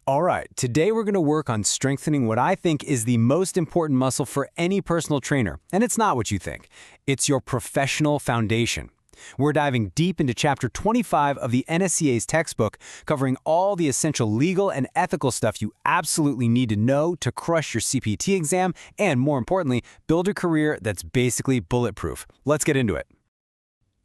All right, today we're going to work on strengthening what I think is the most important muscle for any personal trainer. And it's not what you think. It's your professional foundation. We're diving deep into Chapter 25 of the NSCA's textbook, covering all the essential legal and ethical stuff you absolutely need to know to crush your CPT exam and, more importantly, build a career that's basically bulletproof. Let's get into it.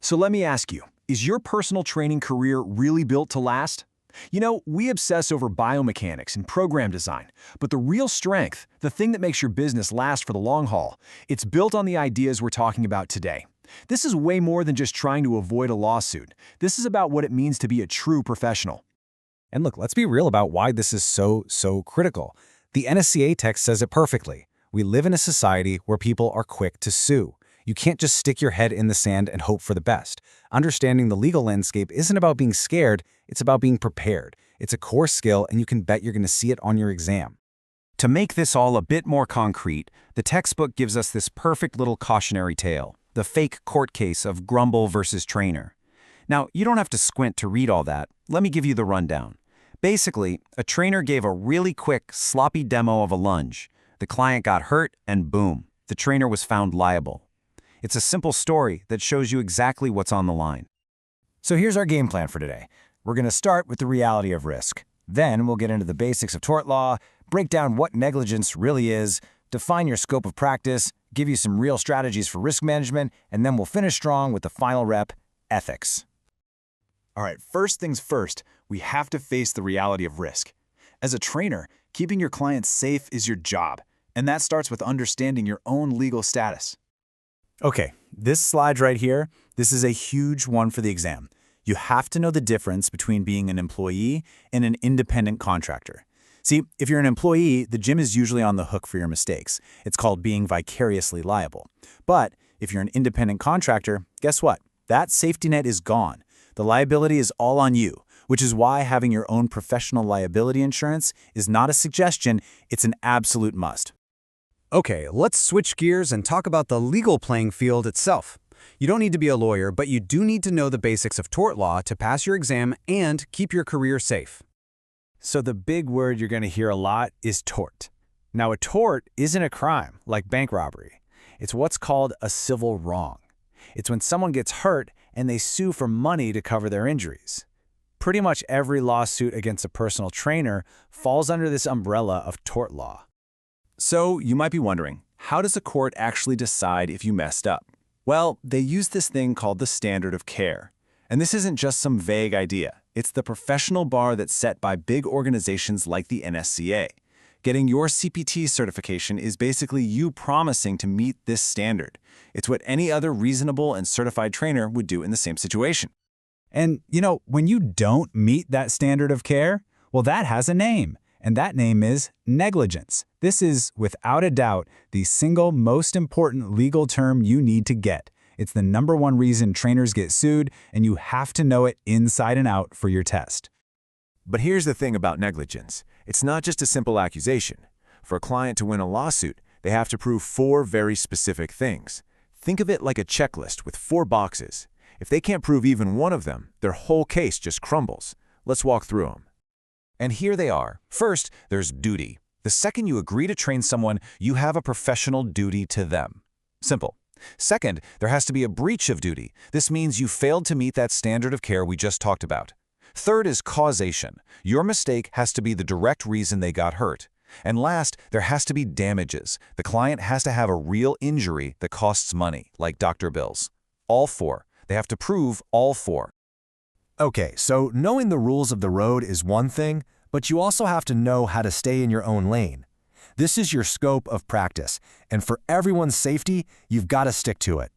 So let me ask you, is your personal training career really built to last? You know, we obsess over biomechanics and program design, but the real strength, the thing that makes your business last for the long haul, it's built on the ideas we're talking about today. This is way more than just trying to avoid a lawsuit. This is about what it means to be a true professional. And look, let's be real about why this is so critical. The NSCA text says it perfectly. We live in a society where people are quick to sue. You can't just stick your head in the sand and hope for the best. Understanding the legal landscape isn't about being scared, it's about being prepared. It's a core skill, and you can bet you're going to see it on your exam. To make this all a bit more concrete, the textbook gives us this perfect little cautionary tale, the fake court case of Grumble versus Trainer. Now, you don't have to squint to read all that. Let me give you the rundown. Basically, a trainer gave a really quick, sloppy demo of a lunge. The client got hurt, and boom, the trainer was found liable. It's a simple story that shows you exactly what's on the line. So here's our game plan for today. We're going to start with the reality of risk. Then we'll get into the basics of tort law, break down what negligence really is, define your scope of practice, give you some real strategies for risk management, and then we'll finish strong with the final rep, ethics. All right, first things first, we have to face the reality of risk. As a trainer, keeping your clients safe is your job, and that starts with understanding your own legal status. Okay, this slide right here, this is a huge one for the exam. You have to know the difference between being an employee and an independent contractor. See, if you're an employee, the gym is usually on the hook for your mistakes. It's called being vicariously liable. But if you're an independent contractor, guess what? That safety net is gone. The liability is all on you, which is why having your own professional liability insurance is not a suggestion, it's an absolute must. Okay, let's switch gears and talk about the legal playing field itself. You don't need to be a lawyer, but you do need to know the basics of tort law to pass your exam and keep your career safe. So the big word you're going to hear a lot is tort. Now, a tort isn't a crime like bank robbery. It's what's called a civil wrong. It's when someone gets hurt and they sue for money to cover their injuries. Pretty much every lawsuit against a personal trainer falls under this umbrella of tort law. So you might be wondering, how does a court actually decide if you messed up? Well, they use this thing called the standard of care. And this isn't just some vague idea. It's the professional bar that's set by big organizations like the NSCA. Getting your CPT certification is basically you promising to meet this standard. It's what any other reasonable and certified trainer would do in the same situation. And, you know, when you don't meet that standard of care, well, that has a name. And that name is negligence. This is, without a doubt, the single most important legal term you need to get. It's the #1 reason trainers get sued, and you have to know it inside and out for your test. But here's the thing about negligence. It's not just a simple accusation. For a client to win a lawsuit, they have to prove 4 very specific things. Think of it like a checklist with 4 boxes. If they can't prove even one of them, their whole case just crumbles. Let's walk through them. And here they are. First, there's duty. The second you agree to train someone, you have a professional duty to them. Simple. Second, there has to be a breach of duty. This means you failed to meet that standard of care we just talked about. Third is causation. Your mistake has to be the direct reason they got hurt. And last, there has to be damages. The client has to have a real injury that costs money, like doctor bills. All 4. They have to prove all 4. Okay, so knowing the rules of the road is one thing, but you also have to know how to stay in your own lane. This is your scope of practice, and for everyone's safety, you've got to stick to it.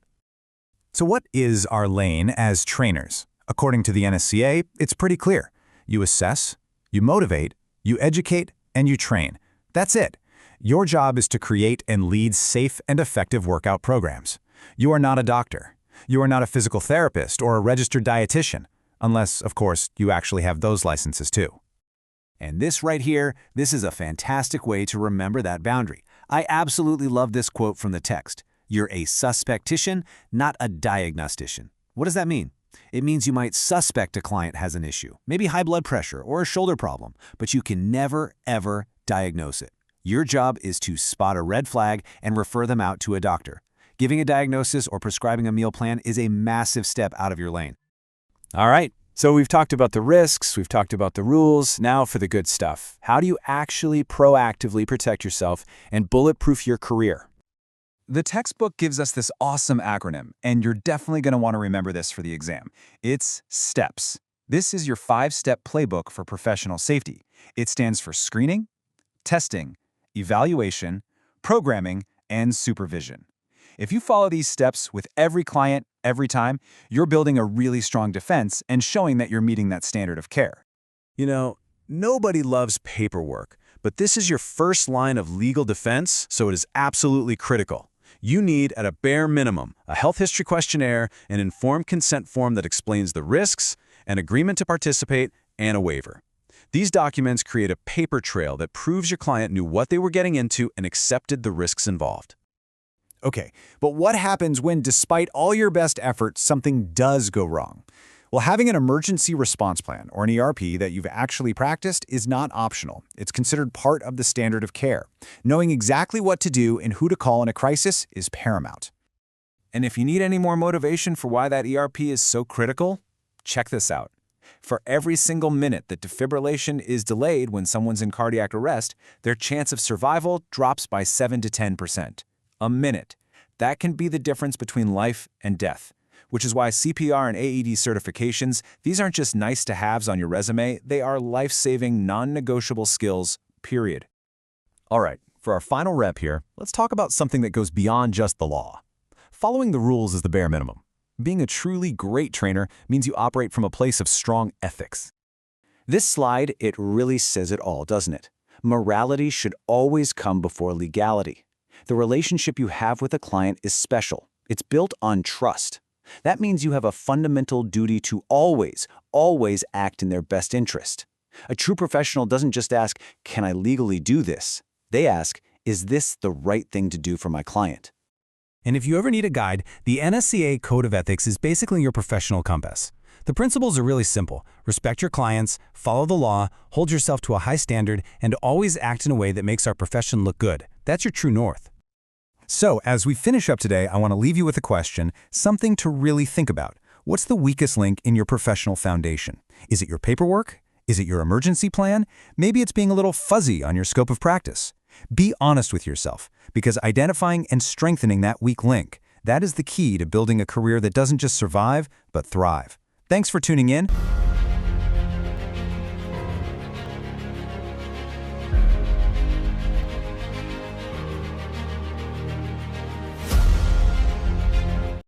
So what is our lane as trainers? According to the NSCA, it's pretty clear. You assess, you motivate, you educate, and you train. That's it. Your job is to create and lead safe and effective workout programs. You are not a doctor. You are not a physical therapist or a registered dietitian. Unless, of course, you actually have those licenses too. And this right here, this is a fantastic way to remember that boundary. I absolutely love this quote from the text. You're a suspectician, not a diagnostician. What does that mean? It means you might suspect a client has an issue, maybe high blood pressure or a shoulder problem, but you can never, ever diagnose it. Your job is to spot a red flag and refer them out to a doctor. Giving a diagnosis or prescribing a meal plan is a massive step out of your lane. All right, so we've talked about the risks, we've talked about the rules, now for the good stuff. How do you actually proactively protect yourself and bulletproof your career? The textbook gives us this awesome acronym, and you're definitely going to want to remember this for the exam. It's STEPS. This is your 5-step playbook for professional safety. It stands for screening, testing, evaluation, programming, and supervision. If you follow these steps with every client, every time, you're building a really strong defense and showing that you're meeting that standard of care. You know, nobody loves paperwork, but this is your first line of legal defense, so it is absolutely critical. You need, at a bare minimum, a health history questionnaire, an informed consent form that explains the risks, an agreement to participate, and a waiver. These documents create a paper trail that proves your client knew what they were getting into and accepted the risks involved. Okay, but what happens when, despite all your best efforts, something does go wrong? Well, having an emergency response plan, or an ERP, that you've actually practiced is not optional. It's considered part of the standard of care. Knowing exactly what to do and who to call in a crisis is paramount. And if you need any more motivation for why that ERP is so critical, check this out. For every single minute that defibrillation is delayed when someone's in cardiac arrest, their chance of survival drops by 7 to 10%. A minute. That can be the difference between life and death, which is why CPR and AED certifications, these aren't just nice-to-haves on your resume, they are life-saving, non-negotiable skills, period. All right, for our final rep here, let's talk about something that goes beyond just the law. Following the rules is the bare minimum. Being a truly great trainer means you operate from a place of strong ethics. This slide, it really says it all, doesn't it? Morality should always come before legality. The relationship you have with a client is special. It's built on trust. That means you have a fundamental duty to always act in their best interest. A true professional doesn't just ask, "Can I legally do this?" They ask, "Is this the right thing to do for my client?" And if you ever need a guide, the NSCA Code of Ethics is basically your professional compass. The principles are really simple. Respect your clients, follow the law, hold yourself to a high standard, and always act in a way that makes our profession look good. That's your true north. So, as we finish up today, I want to leave you with a question, something to really think about. What's the weakest link in your professional foundation? Is it your paperwork? Is it your emergency plan? Maybe it's being a little fuzzy on your scope of practice. Be honest with yourself, because identifying and strengthening that weak link, that is the key to building a career that doesn't just survive, but thrive. Thanks for tuning in.